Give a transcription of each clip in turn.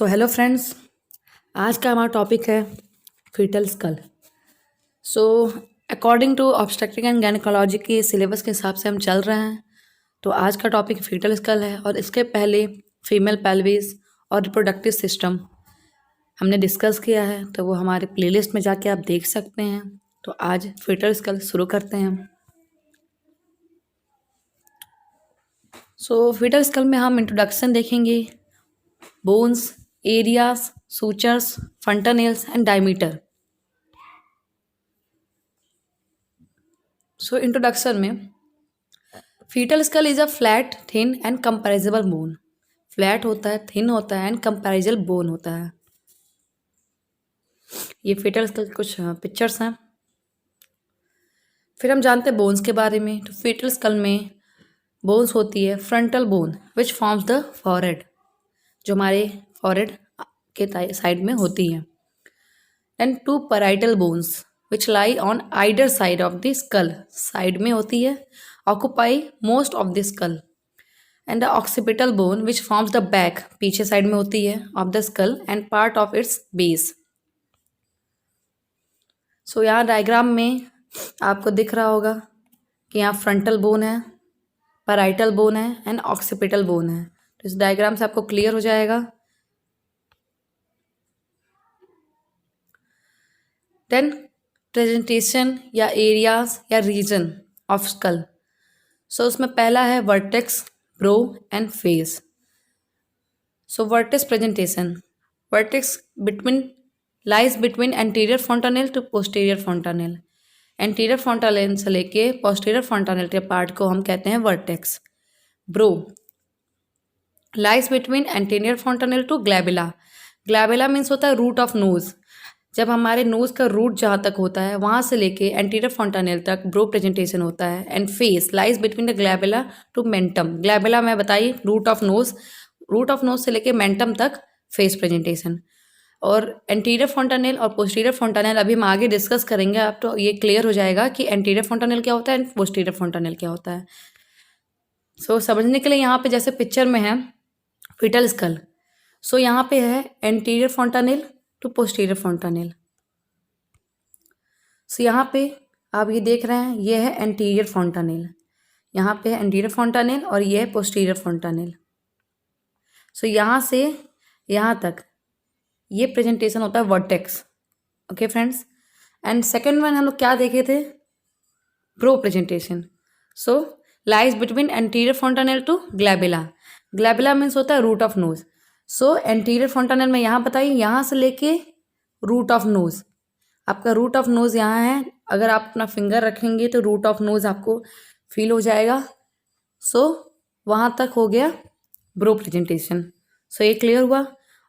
Hello friends, आज का हमारा टॉपिक है foetal skull. So according to obstetric and gynaecology के सिलेबस के हिसाब से हम चल रहे हैं। तो आज का टॉपिक फीटल स्कल है और इसके पहले फीमेल पेल्विस और रिप्रोडक्टिव सिस्टम हमने डिस्कस किया है, तो वो हमारे प्लेलिस्ट में जाके आप देख सकते हैं। तो आज फीटल स्कल शुरू करते हैं। सो फीटल स्कल में हम इंट्रोडक्शन देखेंगे, bones, areas, sutures, fontanelles and diameter. So introduction में fetal skull is a flat, thin and comparable bone. Flat होता है, थिन होता है एंड कंपैरेबल बोन होता है। ये फीटल स्कल कुछ पिक्चर्स हैं। फिर हम जानते हैं बोन्स के बारे में। तो फीटल स्कल में बोन्स होती है frontal bone which forms the forehead, जो हमारे फॉरहेड के साइड में होती है। And two parietal bones which lie on either side of the skull, side में होती है, occupy most of the skull. And the occipital bone which forms the back, पीछे साइड में होती है of the skull and part of its base. So यहाँ diagram में आपको दिख रहा होगा कि यहाँ फ्रंटल बोन है, पैराइटल बोन है एंड ऑक्सीपिटल बोन है। तो इस डायग्राम से आपको क्लियर हो जाएगा। देन प्रेजेंटेशन या एरियाज या रीजन ऑफ स्कल। सो उसमें पहला है vertex, brow and face. So vertex presentation, vertex lies between anterior fontanelle to posterior fontanelle. Anterior fontanelle से लेके पोस्टीरियर फॉन्टानेल के पार्ट को हम कहते हैं vertex. Brow lies between anterior fontanelle to glabella. Glabella means होता है रूट ऑफ नोज। जब हमारे नोज का रूट जहाँ तक होता है वहाँ से लेके एंटीरियर फॉन्टानेल तक ब्रो प्रेजेंटेशन होता है। And face lies between the glabella to mentum. Glabella मैं बताई root of nose, root of nose से लेके मेंटम तक फेस प्रेजेंटेशन। और एंटीरियर फॉन्टानेल और पोस्टीरियर फॉन्टानेल अभी हम आगे डिस्कस करेंगे। आप तो ये क्लियर हो जाएगा कि एंटीरियर फॉन्टानेल क्या होता है एंड पोस्टीरियर फॉन्टानेल क्या होता है। सो समझने के लिए यहाँ पे जैसे पिक्चर में है फीटल स्कल, सो यहाँ पे है anterior fontanelle to posterior fontanelle. So यहाँ पे आप ये देख रहे हैं, ये है एंटीरियर फॉन्टानेल, यहाँ पे है एंटीरियर फॉन्टानेल और ये है पोस्टीरियर फॉन्टानेल। सो यहाँ से यहाँ तक ये प्रेजेंटेशन होता है vertex. Okay friends. And second one हम लोग क्या देखे थे, brow presentation. So lies between anterior fontanelle to glabella. Glabella means होता है root of nose. So anterior fontanelle में यहाँ बताइए, यहाँ से लेके रूट ऑफ नोज, आपका रूट ऑफ नोज यहाँ है। अगर आप अपना फिंगर रखेंगे तो रूट ऑफ नोज आपको फील हो जाएगा। सो वहाँ तक हो गया ब्रो प्रेजेंटेशन। सो ये क्लियर हुआ।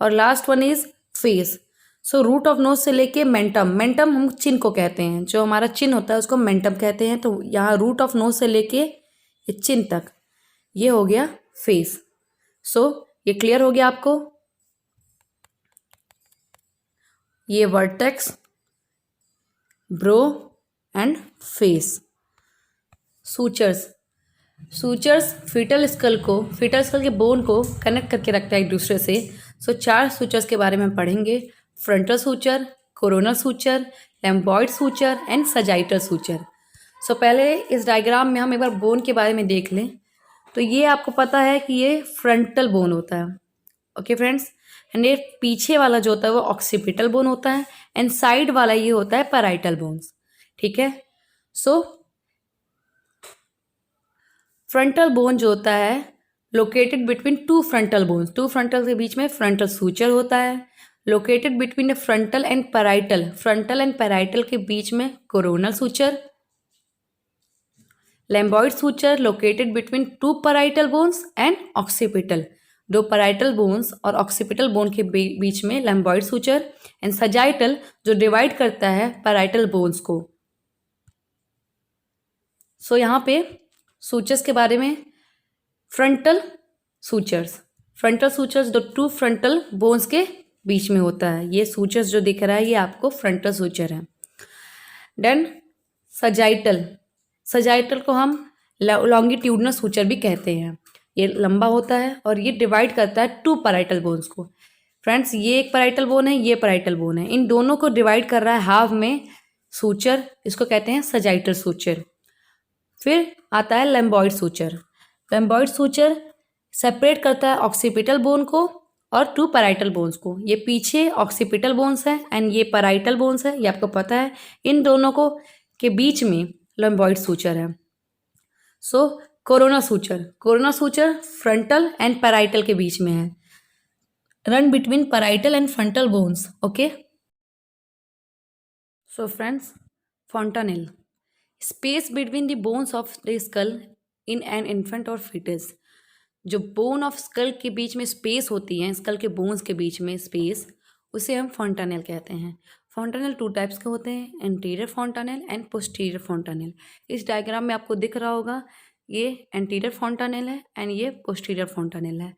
और last one is face. So root of nose से लेके मेंटम, मेंटम हम चिन को कहते हैं, जो हमारा चिन होता है उसको मेंटम कहते हैं। तो यहाँ रूट ऑफ नोज से लेके ये चिन तक ये हो गया फेस। सो ये क्लियर हो गया आपको। ये vertex, brow and face. Sutures, sutures foetal skull के बोन को कनेक्ट करके रखता है एक दूसरे से। सो 4 सूचर्स के बारे में पढ़ेंगे, frontal suture, coronal suture, lambdoid suture and sagittal suture. So पहले इस डायग्राम में हम एक बार बोन के बारे में देख लें। तो ये आपको पता है कि ये फ्रंटल बोन होता है। Okay friends. एंड ये पीछे वाला जो होता है वो ऑक्सीपिटल बोन होता है एंड साइड वाला ये होता है पैराइटल बोन्स। ठीक है। सो फ्रंटल बोन जो होता है located between 2 frontal bones, 2 frontal के बीच में फ्रंटल सूचर होता है। Located between the frontal and parietal, frontal and parietal के बीच में coronal suture. Lambdoid suture located between 2 parietal bones and occipital, 2 parietal bones और ऑक्सीपिटल बोन के बीच में लैम्बॉइड सूचर। एंड सजाइटल जो डिवाइड करता है पैराइटल बोन्स को। सो यहाँ पे सूचर्स के बारे में, फ्रंटल सूचर्स, फ्रंटल सूचर्स जो 2 फ्रंटल बोन्स के बीच में होता है। ये सूचर्स जो दिख रहा है ये आपको फ्रंटल सूचर है। देन सजाइटल, सजाइटल को हम लॉन्गिट्यूडनल सूचर भी कहते हैं। ये लंबा होता है और ये डिवाइड करता है 2 पैराइटल बोन्स को। फ्रेंड्स ये एक पैराइटल बोन है, ये पैराइटल बोन है, इन दोनों को डिवाइड कर रहा है हाफ में सूचर, इसको कहते हैं सजाइटल सूचर। फिर आता है लैम्बॉइड सूचर। लैम्बॉइड सूचर सेपरेट करता है ऑक्सीपिटल बोन को और टू पैराइटल बोन्स को। ये पीछे ऑक्सीपिटल बोन्स है एंड ये पैराइटल बोन्स है, ये आपको पता है। इन दोनों को के बीच में लैम्बॉइड सूचर है। So corona suture, corona suture frontal and parietal के बीच में है, run between parietal and frontal bones. Okay, so friends, fontanelle, space between the bones of the skull in an infant और फिटस। जो bone of skull के बीच में space होती है, स्कल के बोन्स के बीच में स्पेस, उसे हम fontanelle कहते हैं। fontanelle टू टाइप्स के होते हैं, anterior fontanelle and posterior fontanelle। इस डायग्राम में आपको दिख रहा होगा, ये एंटीरियर fontanelle है एंड ये पोस्टीरियर fontanelle है।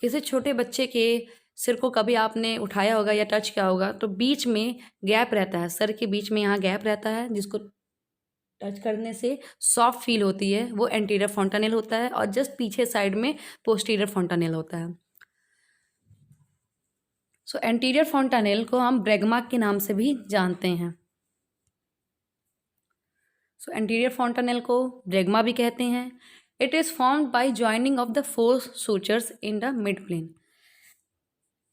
किसी छोटे बच्चे के सिर को कभी आपने उठाया होगा या टच किया होगा तो बीच में गैप रहता है, सर के बीच में यहाँ गैप रहता है, जिसको टच करने से सॉफ्ट फील होती है, वो एंटीरियर fontanelle होता है। और जस्ट पीछे साइड में पोस्टीरियर fontanelle होता है। सो एंटीरियर fontanelle को हम ब्रैगमा के नाम से भी जानते हैं। सो एंटीरियर fontanelle को ब्रैगमा भी कहते हैं। It is formed by joining of the four sutures in the mid plane.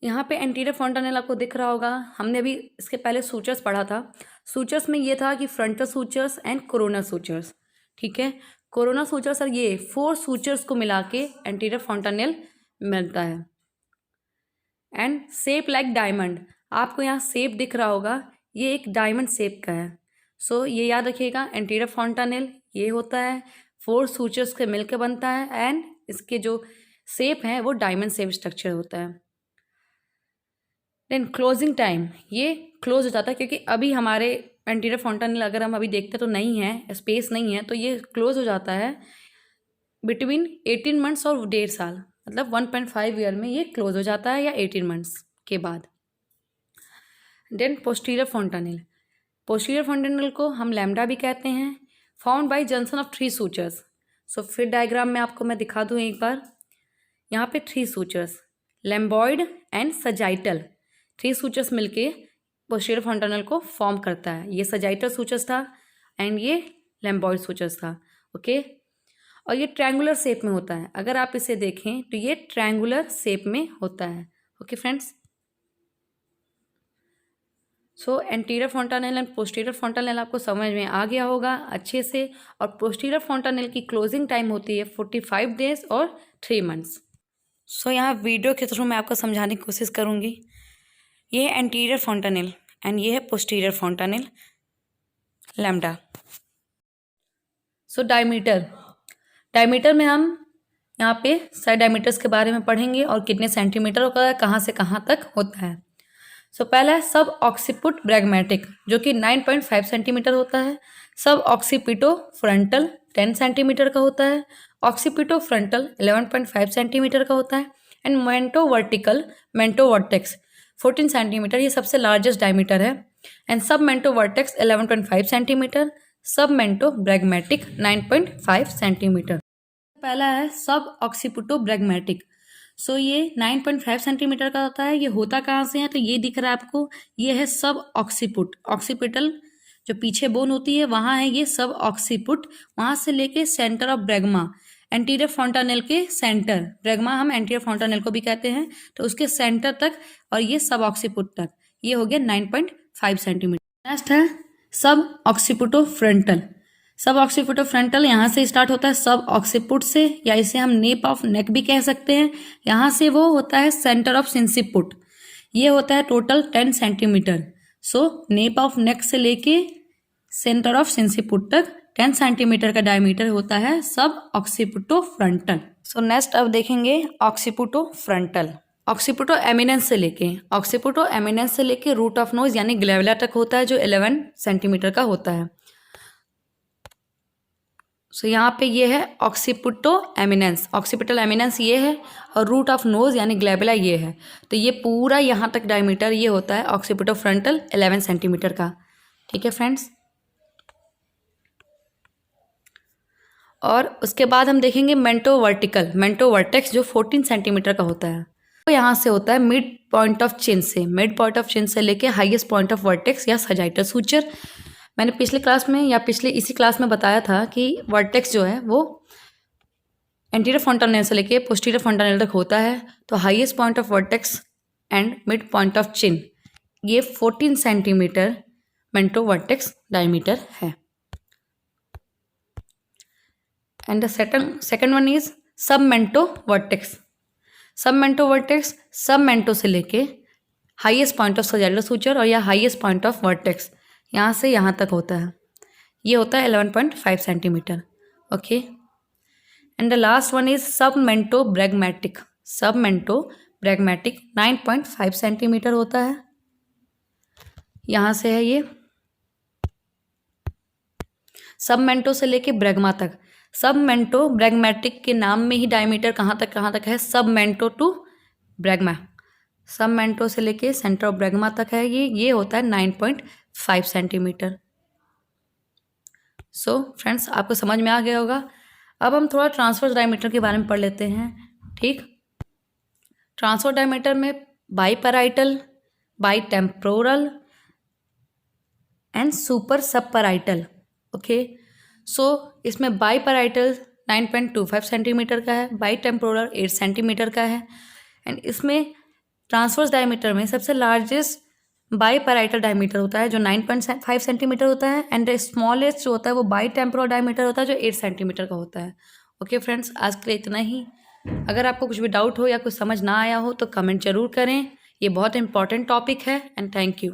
यहाँ पे एंटीरियर fontanelle आपको दिख रहा होगा, हमने अभी इसके पहले सूचर्स पढ़ा था। सूचर्स में ये था कि frontal sutures and corona sutures, ठीक है। कोरोना सूचर्स और ये फोर सूचर्स को मिला के एंटीरियर fontanelle मिलता है। एंड शेप लाइक डायमंड, आपको यहाँ शेप दिख रहा होगा, ये एक डायमंड शेप का है। सो ये याद रखिएगा, एंटीरियर fontanelle ये होता है, फोर सूचर्स के मिलकर बनता है एंड इसके जो शेप है वो डायमंड शेप स्ट्रक्चर होता है। देन क्लोजिंग टाइम, ये क्लोज हो जाता है क्योंकि अभी हमारे एंटीरियर fontanelle अगर हम अभी देखते तो नहीं है, स्पेस नहीं है, तो ये क्लोज हो जाता है बिटवीन 18 मंथ्स और 1.5 साल, मतलब 1.5 ईयर में ये क्लोज हो जाता है, या 18 मंथ्स के बाद। Then posterior fontanelle, posterior fontanelle को हम लैम्डा भी कहते हैं, found by junction of 3 sutures. So फिर डायग्राम में आपको मैं दिखा दूँ एक बार, यहाँ पे 3 सूचर्स, लैम्बॉइड एंड सजाइटल, 3 सूचर्स मिलके पोस्टीरियर fontanelle को फॉर्म करता है। ये सजाइटल सूचर्स था एंड ये लैम्बॉइड सूचर्स था। ओके, और ये ट्रायंगुलर शेप में होता है, अगर आप इसे देखें तो ये ट्रायंगुलर शेप में होता है। Okay friends, so anterior fontanelle and posterior fontanelle आपको समझ में आ गया होगा अच्छे से। और पोस्टीरियर fontanelle की क्लोजिंग टाइम होती है 45 डेज और 3 मंथ्स। सो यहाँ वीडियो के थ्रू मैं आपको समझाने की कोशिश करूँगी। ये है एंटीरियर fontanelle एंड ये है posterior fontanelle lambda. So diameter, diameter में हम यहाँ पे साइड डायमीटर्स के बारे में पढ़ेंगे और कितने सेंटीमीटर होता है, कहाँ से कहाँ तक होता है। सो पहला है सब ऑक्सीपुट ब्रैगमेटिक, जो कि 9.5 सेंटीमीटर होता है। सब ऑक्सीपिटो फ्रंटल 10 सेंटीमीटर का होता है। ऑक्सीपिटो फ्रंटल 11.5 सेंटीमीटर का होता है। एंड मेंटो वर्टिकल, मेंटो वर्टेक्स 14 सेंटीमीटर, ये सबसे लार्जेस्ट डायमीटर है। एंड सब मेंटो वर्टेक्स 11.5 सेंटीमीटर, सब मेंटो ब्रैगमेटिक 9.5 सेंटीमीटर। पहला है सब ऑक्सीपुटो ब्रैगमेटिक। सो ये 9.5 सेंटीमीटर का होता है। ये होता कहाँ से है, तो ये दिख रहा है आपको, ये है सब ऑक्सीपुट, ऑक्सीपिटल जो पीछे बोन होती है वहाँ है ये सब ऑक्सीपुट, वहाँ से लेके सेंटर ऑफ ब्रैगमा, एंटीरियर fontanelle के सेंटर, ब्रैगमा हम एंटीरियर fontanelle को भी कहते हैं, तो उसके सेंटर तक और ये सब ऑक्सीपुट तक, ये हो गया 9.5 सेंटीमीटर। नेक्स्ट है सब ऑक्सीपुटो फ्रंटल। सब ऑक्सीपुटो फ्रंटल यहाँ से स्टार्ट होता है सब ऑक्सीपुट से, या इसे हम नेप ऑफ नेक भी कह सकते हैं। यहाँ से वो होता है सेंटर ऑफ सिंसिपुट, ये होता है total 10 centimetre. So nap of neck से लेके सेंटर ऑफ सिंसिपुट तक 10 सेंटीमीटर का डायमीटर होता है सब ऑक्सीपुटो फ्रंटल। सो नेक्स्ट अब देखेंगे ऑक्सीपुटो फ्रंटल। ऑक्सीपुटो एमिनेंस से लेके रूट ऑफ नोज यानी ग्लेविला तक होता है, जो 11 सेंटीमीटर का होता है। सो यहाँ पे ये है ऑक्सीपुटो एमिनेंस, ऑक्सीपिटल एमिनेंस ये है, और रूट ऑफ नोज यानी ग्लेविला ये है। तो ये पूरा यहाँ तक डायमीटर ये होता है ऑक्सीपुटो फ्रंटल 11 सेंटीमीटर का। ठीक है फ्रेंड्स, और उसके बाद हम देखेंगे मेंटो वर्टिकल, मेंटो वर्टेक्स जो 14 सेंटीमीटर का होता है। तो यहाँ से होता है मिड पॉइंट ऑफ चिन से, मिड पॉइंट ऑफ चिन से लेके हाईएस्ट पॉइंट ऑफ वर्टेक्स या सजाइटल सूचर। मैंने पिछले क्लास में या पिछले इसी क्लास में बताया था कि वर्टेक्स जो है वो एंटीरियर फ्रंटल से लेके पोस्टीरियर फ्रंटल तक होता है। तो highest point of vertex and mid point of chin ये 14 सेंटीमीटर मेंटो वर्टेक्स डायमीटर है। And the second one is sub mento vertex. सब मेंटो वर्टेक्स सब मेंटो से लेके highest point of sagittal suture और या हाईएस्ट पॉइंट ऑफ वर्टेक्स यहाँ से यहाँ तक होता है, ये होता है 11.5 centimetre. Okay, and the last one is sub मेंटो ब्रैगमैटिक। सब मेंटो ब्रैगमैटिक 9.5 सेंटीमीटर होता है, यहाँ से है ये सब मेंटो से लेके ब्रैगमा तक। सब मेंटो ब्रैगमैटिक के नाम में ही डायमीटर कहाँ तक है, सब मेंटो टू ब्रैगमा। सब मेंटो से लेके सेंटर ऑफ ब्रैगमा तक है ये होता है 9.5 सेंटीमीटर। सो फ्रेंड्स, आपको समझ में आ गया होगा। अब हम थोड़ा ट्रांसवर्स डायमीटर के बारे में पढ़ लेते हैं। ठीक, ट्रांसवर्स डायमीटर में बाईपैराइटल, बाईटेम्पोरल एंड सुपर सबपैराइटल। ओके, सो इसमें बाईपैराइटल 9.25 सेंटीमीटर का है, बाईटेम्पोरल 8 सेंटीमीटर का है। एंड इसमें ट्रांसवर्स डायमीटर में सबसे लार्जेस्ट बाईपैराइटल डायमीटर होता है जो 9.5 सेंटीमीटर होता है। एंड स्मॉलेस्ट जो होता है वो बाईटेम्पोरल डायमीटर होता है जो 8 सेंटीमीटर का होता है। ओके फ्रेंड्स, आज के लिए इतना ही। अगर आपको कुछ भी डाउट हो या कुछ समझ ना आया हो तो कमेंट जरूर करें। ये बहुत इंपॉर्टेंट टॉपिक है। And thank you.